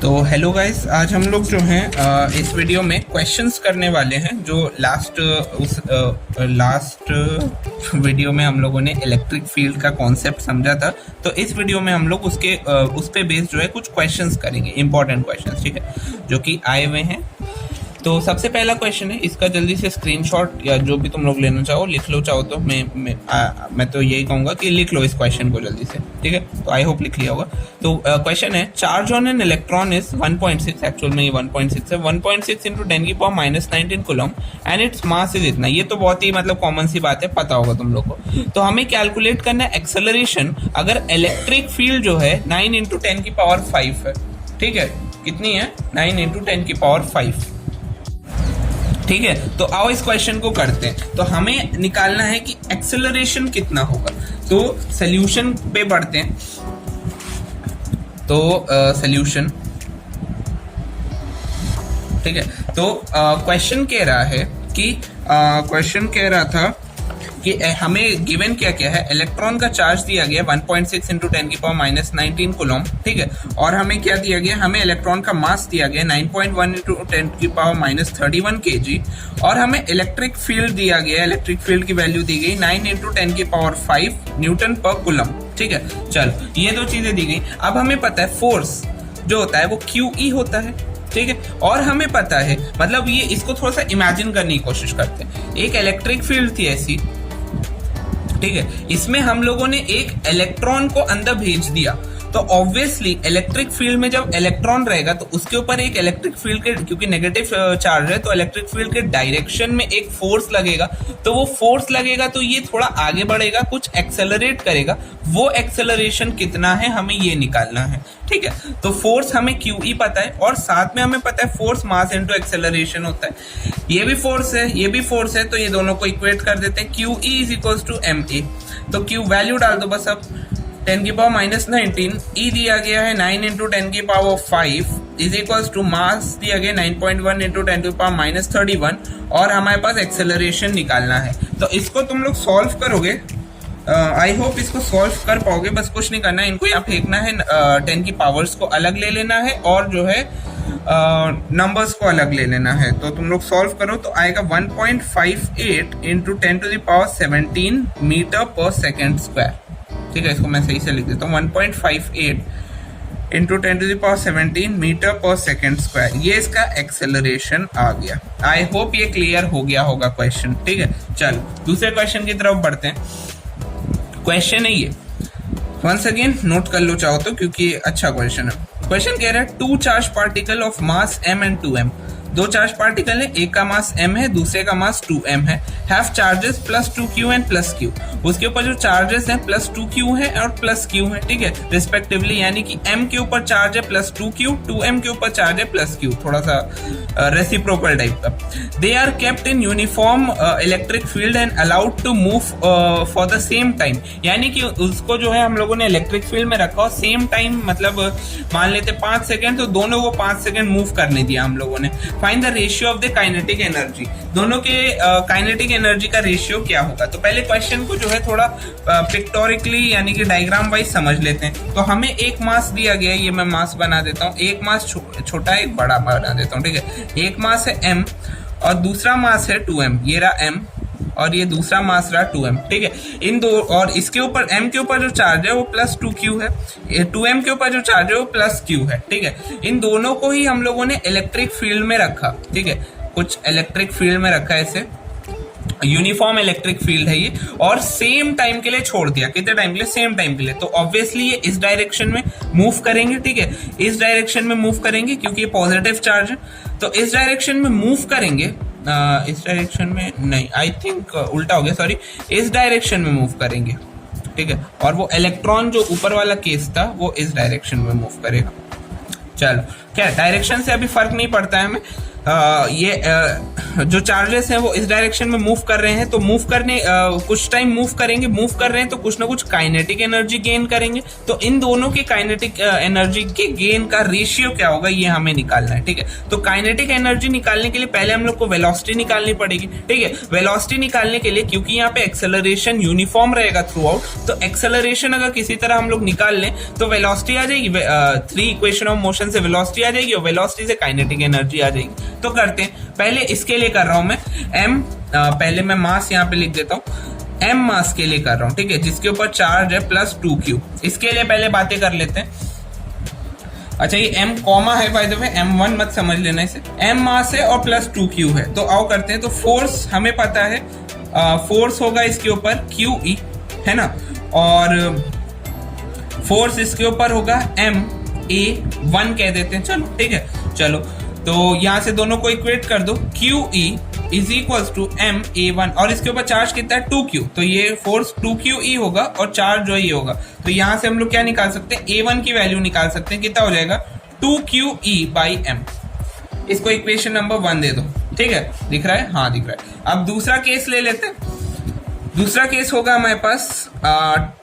तो hello guys, आज हम लोग जो हैं इस वीडियो में क्वेश्चंस करने वाले हैं जो लास्ट वीडियो में हम लोगों ने इलेक्ट्रिक फील्ड का कॉन्सेप्ट समझा था। तो इस वीडियो में हम लोग उस पे बेस्ड जो है कुछ क्वेश्चंस करेंगे, इंपॉर्टेंट क्वेश्चंस, ठीक है, जो कि आए हुए हैं। तो सबसे पहला क्वेश्चन है, इसका जल्दी से स्क्रीनशॉट या जो भी तुम लोग लेना चाहो लिख लो, चाहो तो मैं तो यही कहूँगा कि लिख लो इस क्वेश्चन को जल्दी से, ठीक है। तो आई होप लिख लिया होगा। तो क्वेश्चन है, charge on an electron is 1.6, actual में ये 1.6 है, 1.6 into 10⁻⁻19 coulomb and its mass is इतना। ये तो बहुत ही मतलब कॉमन सी बात है, पता होगा तुम लोग को। तो हमें कैलकुलेट करना है एक्सेलरेशन अगर इलेक्ट्रिक फील्ड जो है 9 इंटू 10⁵ है, ठीक है। कितनी है? 9 इंटू 10⁵, ठीक है। तो आओ इस क्वेश्चन को करते हैं। तो हमें निकालना है कि एक्सेलरेशन कितना होगा। तो सॉल्यूशन पे बढ़ते हैं। तो सॉल्यूशन, ठीक है। तो क्वेश्चन कह रहा है कि क्वेश्चन कह रहा था कि हमें गिवन क्या क्या है, इलेक्ट्रॉन का चार्ज दिया गया 1.6 इंटू 10⁻⁻19 कूलम, ठीक है। और हमें क्या दिया गया, हमें इलेक्ट्रॉन का मास दिया गया 9.1 इंटू 10⁻31 kg, और हमें इलेक्ट्रिक फील्ड दिया गया, इलेक्ट्रिक फील्ड की वैल्यू दी गई 9 इंटू 10⁵ न्यूटन पर कूलम, ठीक है। चलो, ये दो चीजें दी गई। अब हमें पता है फोर्स जो होता है वो QE होता है, ठीक है। और हमें पता है, मतलब ये इसको थोड़ा सा इमेजिन करने की कोशिश करते हैं। एक इलेक्ट्रिक फील्ड थी ऐसी, ठीक है, इसमें हम लोगों ने एक इलेक्ट्रॉन को अंदर भेज दिया। तो ऑब्वियसली इलेक्ट्रिक फील्ड में जब इलेक्ट्रॉन रहेगा तो उसके ऊपर एक इलेक्ट्रिक फील्ड के, क्योंकि नेगेटिव चार्ज है, तो इलेक्ट्रिक फील्ड के डायरेक्शन में एक फोर्स लगेगा। तो वो फोर्स लगेगा तो ये थोड़ा आगे बढ़ेगा, कुछ एक्सेलरेट करेगा। वो एक्सेलरेशन कितना है हमें ये निकालना है, ठीक है। तो फोर्स हमें QE पता है, और साथ में हमें पता है फोर्स मास इनटू एक्सेलरेशन होता है। ये भी फोर्स है, ये भी फोर्स है, तो ये दोनों को इक्वेट कर देते हैं। QE is equals to MA। तो Q वैल्यू डाल दो बस। अब 10⁻⁻19, E दिया गया है 9 into 10⁵ is equals to mass दिया गया 9.1 इंटू 10⁻31, और हमारे पास एक्सेलरेशन निकालना है। तो इसको तुम लोग सॉल्व करोगे, आई होप इसको सॉल्व कर पाओगे। बस कुछ नहीं करना है, इनको यहाँ फेंकना है, 10 की पावर्स को अलग ले लेना है, और जो है नंबर्स को अलग ले लेना है। तो तुम लोग सॉल्व करो तो आएगा 1.58 इंटू 10⁻17 मीटर पर सेकेंड स्क्वायर, ठीक है। इसको मैं सही से लिख देता हूँ, 1.58 इंटू 10⁻17 मीटर पर सेकेंड स्क्वायर। ये इसका एक्सेलरेशन आ गया। आई होप ये क्लियर हो गया होगा क्वेश्चन, ठीक है। चलो दूसरे क्वेश्चन की तरफ बढ़ते हैं। क्वेश्चन है ये, वंस अगेन नोट कर लो चाहो तो, क्योंकि अच्छा क्वेश्चन है। क्वेश्चन कह रहा है, 2 charge particle of mass m and 2m। दो चार्ज पार्टिकल है, एक का मास m है, दूसरे का मास 2m है। Have charges +2q and +q। उसके ऊपर जो चार्जेस हैं +2q है और +q है, ठीक है, रिस्पेक्टिवली। यानी कि m के ऊपर चार्ज है +2q, 2m के ऊपर चार्ज है +q, थोड़ा सा रेसिप्रोकल टाइप का। They are kept in uniform electric field and allowed to move for the same time. यानी कि उसको जो है हम लोगों ने इलेक्ट्रिक फील्ड में रखा और सेम टाइम, मतलब मान लेते 5 सेकेंड, तो दोनों को 5 सेकेंड मूव करने दिया हम लोगों ने। Find the ratio of the kinetic energy. दोनों के काइनेटिक एनर्जी का रेशियो क्या होगा। तो पहले क्वेश्चन को जो है थोड़ा पिक्टोरिकली यानी कि डायग्राम वाइज समझ लेते हैं। तो हमें एक मास दिया गया है, ये मैं मास बना देता हूँ। एक मास छोटा है, एक बड़ा बना देता हूँ, ठीक है। एक मास है m और दूसरा मास है 2m। ये रहा m और ये दूसरा मास रहा 2m, ठीक है। इन दो, और इसके ऊपर m के ऊपर जो चार्ज है वो +2q है, 2m के ऊपर जो चार्ज है वो +q है, ठीक है। इन दोनों को ही हम लोगों ने इलेक्ट्रिक फील्ड में रखा, ठीक है, कुछ इलेक्ट्रिक फील्ड में रखा, ऐसे यूनिफॉर्म इलेक्ट्रिक फील्ड है ये, और सेम टाइम के लिए छोड़ दिया। कितने टाइम के लिए? सेम टाइम के लिए। तो ऑब्वियसली ये इस डायरेक्शन में मूव करेंगे, ठीक है, इस डायरेक्शन में मूव करेंगे क्योंकि ये पॉजिटिव चार्ज है। तो इस डायरेक्शन में मूव करेंगे, इस डायरेक्शन में नहीं, आई थिंक उल्टा हो गया, सॉरी, इस डायरेक्शन में मूव करेंगे, ठीक है। और वो इलेक्ट्रॉन जो ऊपर वाला केस था वो इस डायरेक्शन में मूव करेगा। चलो, क्या डायरेक्शन से अभी फर्क नहीं पड़ता है हमें, जो चार्जेस हैं वो इस डायरेक्शन में मूव कर रहे हैं, तो मूव करने कुछ टाइम मूव करेंगे, मूव कर रहे हैं तो कुछ ना कुछ काइनेटिक एनर्जी गेन करेंगे। तो इन दोनों के काइनेटिक एनर्जी के गेन का रेशियो क्या होगा ये हमें निकालना है, ठीक है। तो काइनेटिक एनर्जी निकालने के लिए पहले हम लोग को वेलोसिटी निकालनी पड़ेगी, ठीक है। वेलोसिटी निकालने के लिए क्योंकि यहाँ पे एक्सेलरेशन यूनिफॉर्म रहेगा थ्रू आउट, तो एक्सेलरेशन अगर किसी तरह हम लोग निकाल लें तो वेलोसिटी आ जाएगी, 3 इक्वेशन ऑफ मोशन से वेलोसिटी आ जाएगी और वेलोसिटी से काइनेटिक एनर्जी आ जाएगी। तो करते हैं, पहले इसके लिए कर रहा हूं मैं m, पहले मैं मास यहाँ पे लिख देता हूं, m मास के लिए कर रहा हूं, ठीक है, जिसके ऊपर चार्ज है प्लस 2q। इसके लिए पहले बातें कर लेते हैं। अच्छा, ये m कॉमा है बाय द वे, m1 मत समझ लेना इसे, m मास है और प्लस 2q है। तो आओ करते हैं। तो फोर्स हमें पता है, फोर्स होगा इसके ऊपर QE, है ना, और फोर्स इसके ऊपर होगा MA1 कह देते हैं, चलो ठीक है। चलो तो यहां से दोनों को इक्वेट कर दो, QE is equals to MA1, और इसके ऊपर चार्ज कितना है 2q, तो ये फोर्स 2QE होगा और चार्ज जो ये होगा। तो यहां से हम लोग क्या निकाल सकते हैं, A1 की वैल्यू निकाल सकते हैं, कितना हो जाएगा 2QE/m। इसको इक्वेशन नंबर 1 दे दो, ठीक है, दिख रहा है, हाँ दिख रहा है। अब दूसरा केस ले लेते हैं। दूसरा केस होगा हमारे पास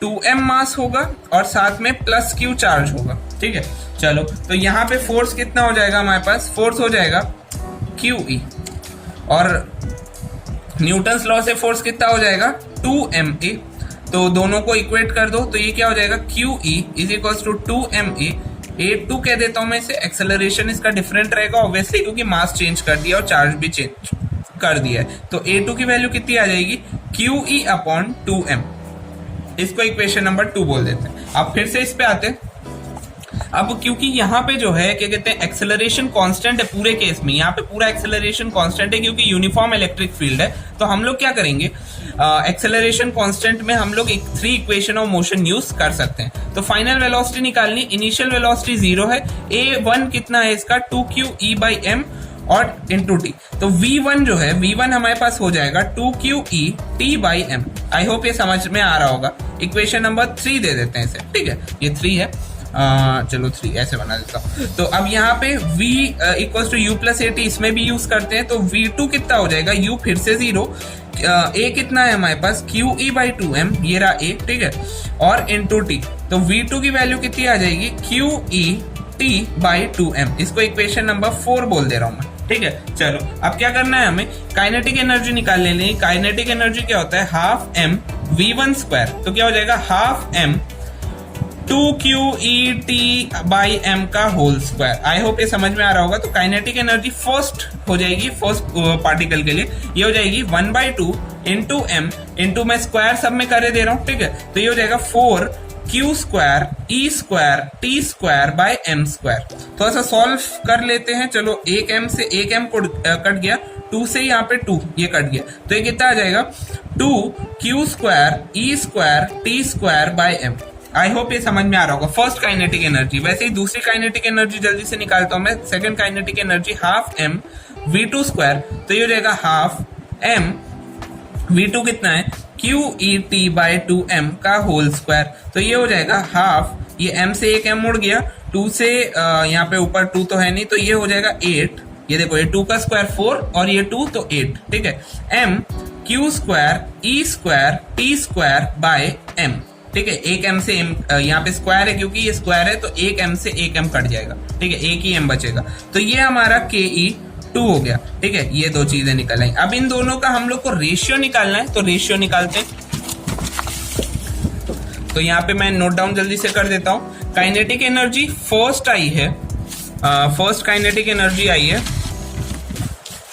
2m मास होगा और साथ में प्लस q चार्ज होगा, ठीक है। चलो तो यहाँ पे फोर्स कितना हो जाएगा, हमारे पास फोर्स हो जाएगा QE, और न्यूटन्स लॉ से फोर्स कितना हो जाएगा 2ma। तो दोनों को इक्वेट कर दो, तो ये क्या हो जाएगा QE is equals to 2ma। A2 कह देता हूं मैं इसे, एक्सेलरेशन इसका डिफरेंट रहेगा ऑब्वियसली क्योंकि मास चेंज कर दिया और चार्ज भी चेंज कर दिया है। तो A2 की वैल्यू कितनी आ जाएगी, QE/2m। इसको इक्वेशन नंबर 2 बोल देते हैं। अब फिर से इस पे आते हैं। अब क्योंकि यहाँ पे जो है क्या कहते हैं, एक्सेलरेशन कांस्टेंट है पूरे केस में, यहाँ पे पूरा एक्सेलरेशन कांस्टेंट है क्योंकि यूनिफॉर्म इलेक्ट्रिक फील्ड है। तो हम लोग क्या करेंगे, एक्सेलरेशन कांस्टेंट में हम लोग 3 इक्वेशन ऑफ मोशन यूज कर सकते हैं। तो फाइनल वेलोसिटी निकालनी, इनिशियल वेलोसिटी 0 है, A1 कितना है इसका 2QE/m और इंटू टी। तो V1 जो है, V1 हमारे पास हो जाएगा 2QE/t/m। आई होप ये समझ में आ रहा होगा। इक्वेशन नंबर 3 दे देते हैं इसे, ठीक है, ये 3 है, चलो 3 ऐसे बना देता हूं। तो अब यहाँ पे V इक्वल्स टू U+AT इसमें भी यूज करते हैं। तो V2 कितना हो जाएगा, U फिर से 0, A कितना है हमारे पास QE/2m, ये रहा A, ठीक है, और इंटू टी। तो V2 की वैल्यू कितनी आ जाएगी QE/t/2m। इसको इक्वेशन नंबर 4 बोल दे रहा हूं मैं, ठीक है। चलो अब क्या करना है, हमें काइनेटिक एनर्जी निकाल लेनी है। काइनेटिक एनर्जी क्या होता है, हाफ m v1 स्क्वायर। तो क्या हो जाएगा, हाफ m 2QET/m का होल स्क्वायर। आई होप ये समझ में आ रहा होगा। तो काइनेटिक एनर्जी फर्स्ट हो जाएगी, फर्स्ट पार्टिकल के लिए ये हो जाएगी 1/2 इंटू m इंटू मैं स्क्वायर सब में करे दे रहा हूँ, ठीक है। तो ये हो जाएगा 4Q² E² T²/m²। थोड़ा सा सॉल्व कर लेते हैं। चलो एक m से एक m को कट गया, 2 से यहाँ पे 2 ये कट गया, तो ये कितना आ जाएगा 2Q² E² T²/m। I hope ये समझ में आ रहा होगा। First kinetic energy. वैसे ही दूसरी काइनेटिक एनर्जी जल्दी से निकालता हूं मैं। Second kinetic energy half m v2 तो ये हो जाएगा हाफ m v2 कितना है QET/2m का होल स्क्वायर। तो ये हो जाएगा हाफ, ये m से एक m उड़ गया, 2 से यहाँ पे ऊपर 2 तो है नहीं, तो ये हो जाएगा 8। ये देखो ये 2 का स्क्वायर 4 और ये 2 तो 8, ठीक है। m Q² E² T²/m, ठीक है। एक m से m यहाँ पे स्क्वायर है, क्योंकि ये स्क्वायर है तो एक m से एक m कट जाएगा, ठीक है, एक ही m बचेगा। तो ये हमारा KE2 हो गया, ठीक है। ये 2 चीजें निकल आई। अब इन दोनों का हम लोग को रेशियो निकालना है, तो रेशियो निकालते हैं। तो यहाँ पे मैं नोट डाउन जल्दी से कर देता हूँ। काइनेटिक एनर्जी फर्स्ट आई है, फर्स्ट काइनेटिक एनर्जी आई है,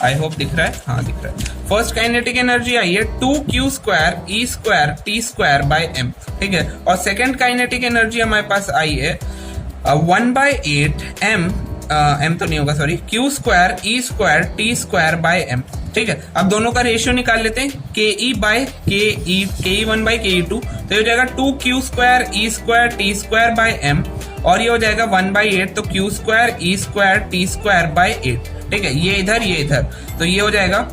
आई होप दिख रहा है, हाँ दिख रहा है। फर्स्ट काइनेटिक एनर्जी आई है 2Q² E² T²/m, ठीक है। और सेकंड काइनेटिक एनर्जी हमारे पास आई है 1/8 m तो नहीं होगा, सॉरी, Q² E² T²/m, ठीक है। अब दोनों का रेशियो निकाल लेते हैं, KE1/KE2। तो ये हो जाएगा 2Q² E² T²/m और ये हो जाएगा 1/8, तो Q² E² T²/8, ठीक है। ये इधर, तो ये हो जाएगा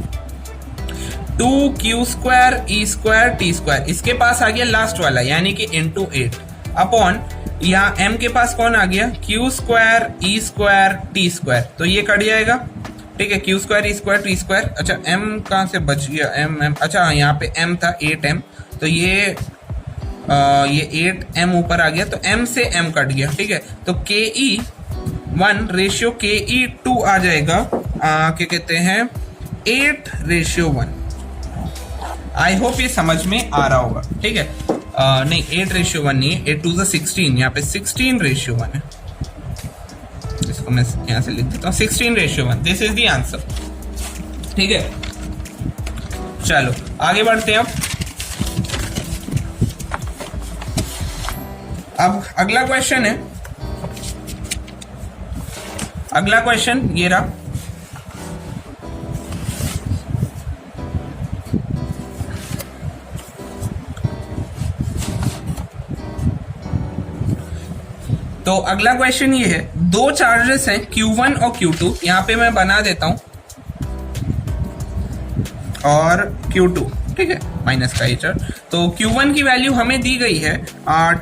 2Q² E² T²। इसके पास आ गया लास्ट वाला यानी कि इंटू 8 अपॉन यहाँ m के पास कौन आ गया Q² E² T²। तो ये कट जाएगा ठीक है, Q square E square T square. अच्छा m कहाँ से बच गया, m अच्छा यहाँ पे m था 8m, तो ये 8m ऊपर आ गया, तो m से m कट गया। ठीक है, तो KE1 रेशियो KE2 आ जाएगा, क्या कहते हैं 8:1। आई होप ये समझ में आ रहा होगा। ठीक है, नहीं 8:1 नहीं है, 8 2 16, यहाँ पे 16:1 है। इसको मैं यहाँ से लिख देता हूँ 16:1। This is the answer. ठीक है, चलो आगे बढ़ते हैं। अब अगला क्वेश्चन है, अगला क्वेश्चन ये रहा। तो अगला क्वेश्चन ये है, दो चार्जेस हैं Q1 और Q2, यहां पे मैं बना देता हूं, और Q2, ठीक है, माइनस का ही चार्ज। तो Q1 की वैल्यू हमें दी गई है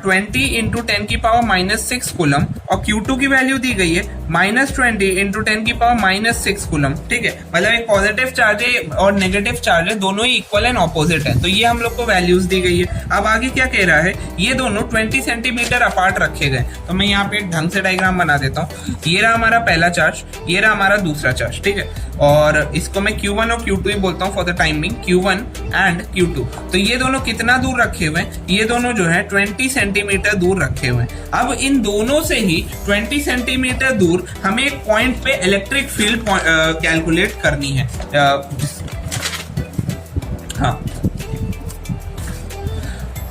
20 इंटू 10⁻⁻6 कूलम, और Q2 की वैल्यू दी गई है -20 इंटू 10⁻⁻6 कूलम। ठीक है, मतलब एक पॉजिटिव चार्ज है और नेगेटिव चार्ज है, दोनों ही इक्वल एंड ऑपोजिट है। तो ये हम लोग को वैल्यूज दी गई है। अब आगे क्या कह रहा है, ये दोनों 20 सेंटीमीटर अपार्ट रखे गए। तो मैं यहाँ पे एक ढंग से डायग्राम बना देता हूँ। ये रहा हमारा पहला चार्ज, ये रहा हमारा दूसरा चार्ज। ठीक है, और इसको मैं Q1 और Q2 ही बोलता हूँ for the timing, Q1 and Q2। तो ये दोनों कितना दूर रखे हुए हैं, ये दोनों जो है 20 सेंटीमीटर दूर रखे हुए हैं। अब इन दोनों से ही 20 सेंटीमीटर दूर हमें एक पॉइंट पे इलेक्ट्रिक फील्ड कैलकुलेट करनी है। हाँ,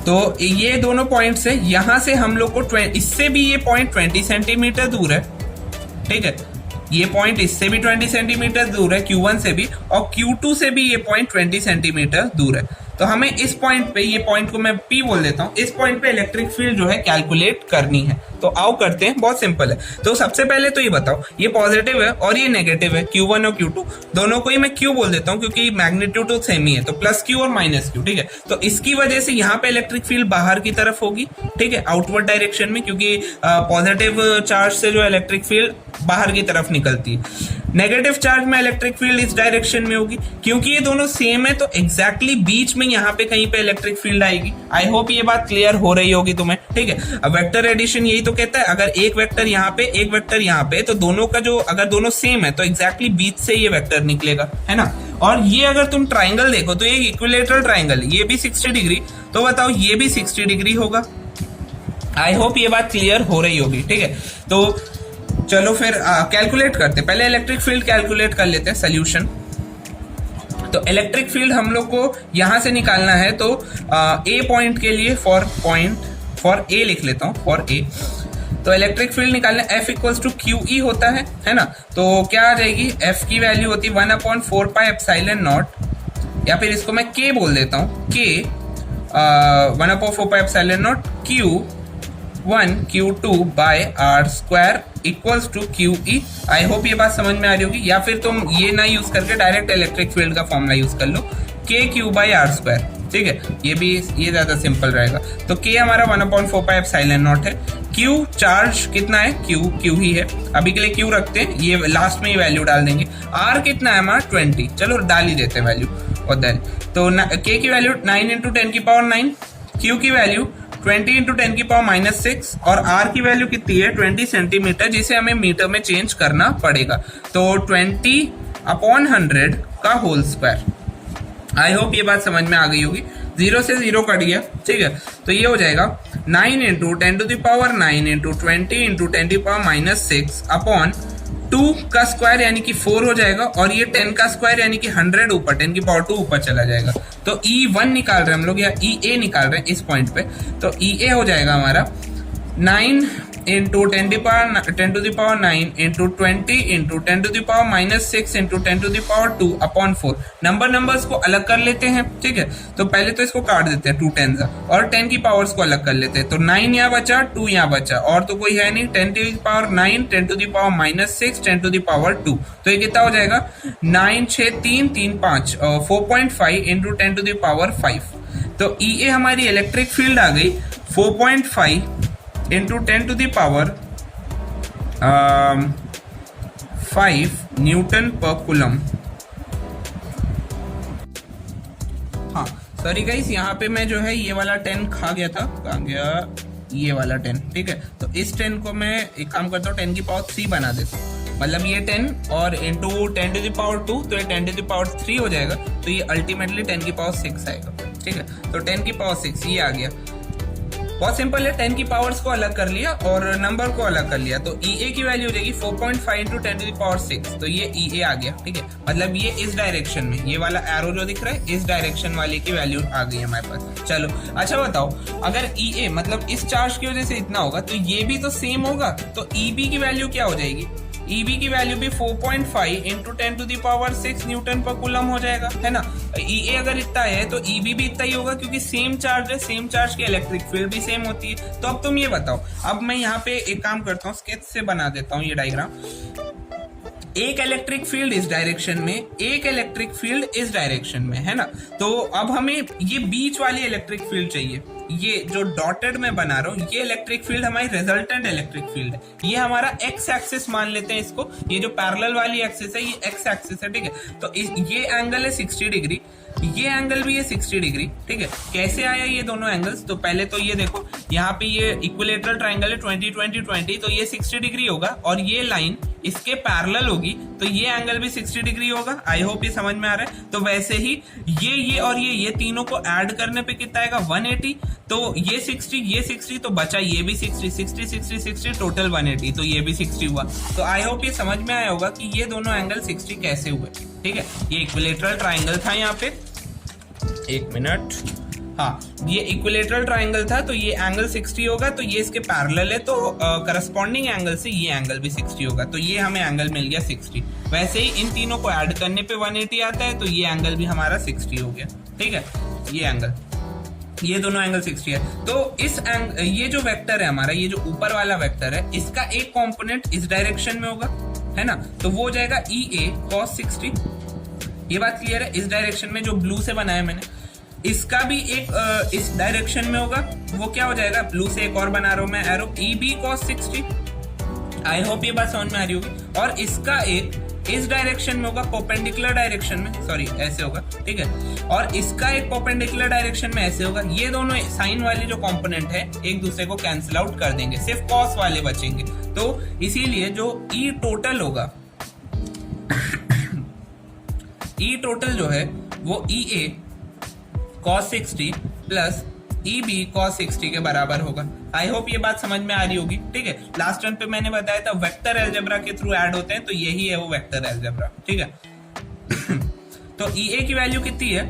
तो ये दोनों पॉइंट से, यहां से हम लोग को इससे भी ये पॉइंट 20 सेंटीमीटर दूर है। ठीक है, ये पॉइंट इससे भी 20 सेंटीमीटर दूर है, Q1 से भी, और Q2 से भी ये पॉइंट 20 सेंटीमीटर दूर है। तो हमें इस पॉइंट पे, ये पॉइंट को मैं P बोल देता हूँ, इस पॉइंट पे इलेक्ट्रिक फील्ड जो है कैलकुलेट करनी है। तो आओ करते हैं, बहुत सिंपल है। तो सबसे पहले तो ये बताओ, ये पॉजिटिव है और ये नेगेटिव है, Q1 और Q2 दोनों को ही मैं Q बोल देता हूँ, क्योंकि मैग्नीट्यूड तो सेम ही है, तो +Q और -Q। ठीक है, तो इसकी वजह से यहाँ पे इलेक्ट्रिक फील्ड बाहर की तरफ होगी। ठीक है, आउटवर्ड डायरेक्शन में, क्योंकि पॉजिटिव चार्ज से जो इलेक्ट्रिक फील्ड बाहर की तरफ निकलती है। नेगेटिव चार्ज में इलेक्ट्रिक फील्ड इस डायरेक्शन में होगी। क्योंकि ये दोनों सेम है, तो एग्जैक्टली बीच में यहाँ पे कहीं पे इलेक्ट्रिक फील्ड आएगी। आई होप ये बात क्लियर हो रही होगी तुम्हें। ठीक है, अब वेक्टर एडिशन यही तो कहता है, अगर एक वेक्टर यहाँ पे, एक वेक्टर यहाँ पे, तो दोनों का जो, अगर दोनों सेम है तो एग्जैक्टली बीच से ये वेक्टर निकलेगा, है ना। और ये अगर तुम ट्राइंगल देखो तो ये इक्विलेटरल ट्राइंगल, ये भी 60 डिग्री, तो बताओ ये भी 60 डिग्री होगा। आई होप ये बात क्लियर हो रही होगी। ठीक है, तो चलो फिर कैलकुलेट करते, पहले इलेक्ट्रिक फील्ड कैलकुलेट कर लेते हैं, सोल्यूशन। तो इलेक्ट्रिक फील्ड हम लोग को यहां से निकालना है, तो ए पॉइंट के लिए फॉर ए लिख लेता हूं, फॉर ए। तो इलेक्ट्रिक फील्ड निकालना, F = QE होता है ना। तो क्या आ जाएगी, F की वैल्यू होती है 1/4πε0, या फिर इसको मैं K बोल देता हूँ, K 1/4πε0 Q1 Q2 by R² = QE। I hope ये बात समझ में आ रही होगी। या फिर तुम ये ना यूज करके डायरेक्ट इलेक्ट्रिक फील्ड का फॉर्मूला यूज कर लो, KQ/R²। ठीक है, ये ज्यादा सिंपल रहेगा। तो K हमारा 1/4πε0 है। Q चार्ज कितना है, Q ही है, अभी के लिए Q रखते हैं, ये लास्ट में ही वैल्यू डाल देंगे। R कितना है हमारा 20, चलो डाल ही देते हैं वैल्यू। और देन तो K की वैल्यू 9 × 10⁹, Q की वैल्यू 20 × 10⁻⁻6, और R की वैल्यू कितनी है 20 सेंटीमीटर, जिसे हमें मीटर में चेंज करना पड़ेगा। तो 20/100 का होल स्क्वायर। आई होप ये बात समझ में आ गई होगी। 0 से 0 कट गया। ठीक है, तो ये हो जाएगा 9 × 10⁹ × 20 × 10⁻6 अपॉन 2 का स्क्वायर यानी कि 4 हो जाएगा, और ये 10 का स्क्वायर यानी कि 100 ऊपर, 10⁻2 ऊपर चला जाएगा। तो E1 निकाल रहे हैं हम लोग, या EA निकाल रहे हैं इस पॉइंट पे। तो EA हो जाएगा हमारा 9 × 10⁻9 × 20 × 10⁻6 × 10⁻2 अपॉन 4। नंबर्स को अलग कर लेते हैं। ठीक है, तो पहले तो इसको काट देते हैं 2 10s, और 10 की पावर्स को अलग कर लेते हैं। तो 9 यहाँ बचा, 2 यहाँ बचा, और तो कोई है नहीं। 10⁻9 10⁻6 10⁻2, तो ये कितना हो जाएगा 9 6 3 3 5 4.5 × 10⁻5। तो EA हमारी इलेक्ट्रिक फील्ड आ गई 4.5 × 10⁻5 न्यूटन पर कूलम। हाँ सॉरी गाइस, यहाँ पे मैं जो है ये वाला 10 खा गया था, कहाँ गया ये वाला 10, ठीक है। तो इस 10 को मैं एक काम करता हूँ 10 की पावर 3 बना देता हूँ, मतलब ये 10 और इंटू 10 टू द पावर 2, तो ये 10 टू द पावर 3 हो जाएगा, तो ये अल्टीमेटली 10 की पावर 6 आएगा, ठीक है। तो 10 की पावर 6 ये आ गया। बहुत सिंपल है, 10 की पावर्स को अलग कर लिया और नंबर को अलग कर लिया, तो EA की वैल्यू हो जाएगी 4.5 इंटू 10 टू द पावर 6, तो ये EA आ गया, ठीक है। मतलब ये इस डायरेक्शन में, ये वाला एरो जो दिख रहा है इस डायरेक्शन वाले की वैल्यू आ गई हमारे पास। चलो अच्छा बताओ, अगर EA मतलब इस चार्ज की वजह से इतना होगा तो ये भी तो सेम होगा, तो EB की वैल्यू क्या हो जाएगी? EB की वैल्यू भी 4.5 into 10 to the power 6 newton पर कूलम हो जाएगा, है ना। EA अगर इतना है तो EB भी इतना ही होगा, क्योंकि सेम चार्ज है, सेम चार्ज की इलेक्ट्रिक फील्ड भी सेम होती है। तो अब तुम ये बताओ, अब मैं यहाँ पे एक काम करता हूँ, स्केच से बना देता हूँ ये डायग्राम। एक इलेक्ट्रिक फील्ड इस डायरेक्शन में, एक इलेक्ट्रिक फील्ड इस डायरेक्शन में, है ना। तो अब हमें ये बीच वाली इलेक्ट्रिक फील्ड चाहिए, ये जो डॉटेड में बना रहा हूँ ये इलेक्ट्रिक फील्ड हमारी रिजल्टेंट इलेक्ट्रिक फील्ड है, ये हमारा एक्स एक्सिस मान लेते हैं इसको, ये जो पैरेलल वाली एक्सिस है ये एक्स एक्सिस है, ठीक है। तो ये एंगल है 60 डिग्री, ये एंगल भी है 60 डिग्री, ठीक है। कैसे आया ये दोनों एंगल्स? तो पहले तो ये देखो, यहाँ पे ये इक्विलेटरल ट्राइंगल है 20 20 20, तो ये 60 डिग्री होगा और ये लाइन इसके पैरेलल होगी, तो ये एंगल भी 60 डिग्री होगा। आई होप ये समझ में आ रहा है। तो वैसे ही ये और ये तीनों को ऐड करने पे कितना आएगा? 180। तो ये 60 तो बचा ये भी 60 टोटल 180, तो ये भी 60 हुआ। तो आई होप ये समझ में आया होगा कि ये दोनों एंगल 60 कैसे हुए, ठीक है। ये इक्विलेटरल ट्राइंगल था यहाँ पे, एक मिनट, हाँ ये इक्विलेटरल ट्राइंगल था, तो ये एंगल 60 होगा, तो ये इसके पैरेलल है, तो करस्पॉन्डिंग एंगल से ये एंगल भी 60 होगा, तो ये हमें एंगल मिल गया 60। वैसे ही इन तीनों को ऐड करने पे 180 आता है, तो ये एंगल भी हमारा 60 हो गया, ठीक है। ये एंगल, ये दोनों एंगल 60 है। तो ये जो वेक्टर है हमारा, ये जो ऊपर वाला वेक्टर है, इसका एक कंपोनेंट इस डायरेक्शन में होगा, है ना। तो वो हो जाएगा EA cos 60। ये बात क्लियर है? इस डायरेक्शन में जो ब्लू से बनाया मैंने, इसका भी एक इस डायरेक्शन में होगा, वो क्या हो जाएगा? ब्लू से एक और बना रहा हूं मैं arrow, EB cos 60। I hope ये बात समझ में आ रही होगी। और इसका एक इस डायरेक्शन में होगा, परपेंडिकुलर डायरेक्शन में, सॉरी ऐसे होगा, ठीक है। और इसका एक परपेंडिकुलर डायरेक्शन में ऐसे होगा। ये दोनों साइन वाले जो कंपोनेंट है एक दूसरे को कैंसिल आउट कर देंगे, सिर्फ कॉस वाले बचेंगे। तो इसीलिए जो E टोटल होगा, E टोटल जो है वो EA cos 60 plus EB cos 60 के बराबर होगा। आई होप ये बात समझ में आ रही होगी, ठीक है। लास्ट टर्म पे मैंने बताया था वेक्टर अलजेब्रा के थ्रू ऐड होते हैं, तो यही है वो वेक्टर अलजेब्रा, ठीक है। तो EA की वैल्यू कितनी है?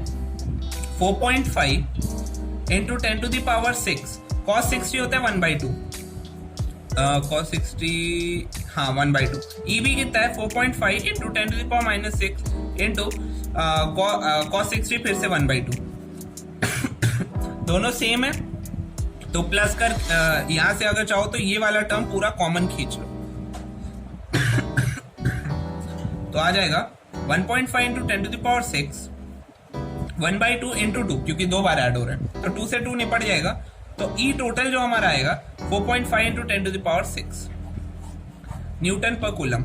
4.5 into 10 to the power 6, cos 60 होता है 1/2, cos 60 हाँ 1/2। EB कितना है? 4.5 into 10 to the power -6 into cos 60 फिर से 1/2, दोनों सेम है, तो प्लस कर यहां से अगर चाहो तो ये वाला टर्म पूरा कॉमन खींच लो, तो आ जाएगा 1.5 into 10 to the power 6, 1/2 into 2, क्योंकि 2 बार ऐड हो रहे हैं, तो 2 से 2 निपट जाएगा। तो E टोटल जो हमारा आएगा 4.5 into 10 to the power 6 newton पर कूलम।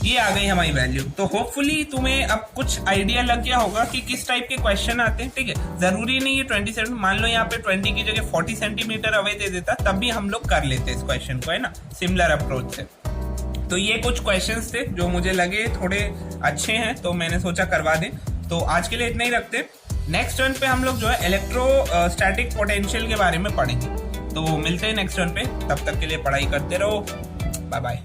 ये आ गई हमारी वैल्यू। तो होपफुली तुम्हें अब कुछ आइडिया लग गया होगा कि किस टाइप के क्वेश्चन आते हैं, ठीक है। जरूरी नहीं है 27, मान लो यहाँ पे 20 की जगह 40 सेंटीमीटर अवे दे देता, तब भी हम लोग कर लेते इस क्वेश्चन को, है ना, सिमिलर अप्रोच से। तो ये कुछ क्वेश्चंस थे जो मुझे लगे थोड़े अच्छे हैं, तो मैंने सोचा करवा दें। तो आज के लिए इतना ही रखते। नेक्स्ट टर्न पे हम लोग जो है इलेक्ट्रोस्टैटिक पोटेंशियल के बारे में पढ़ेंगे। तो मिलते हैं नेक्स्ट टर्न पे, तब तक के लिए पढ़ाई करते रहो। Bye bye.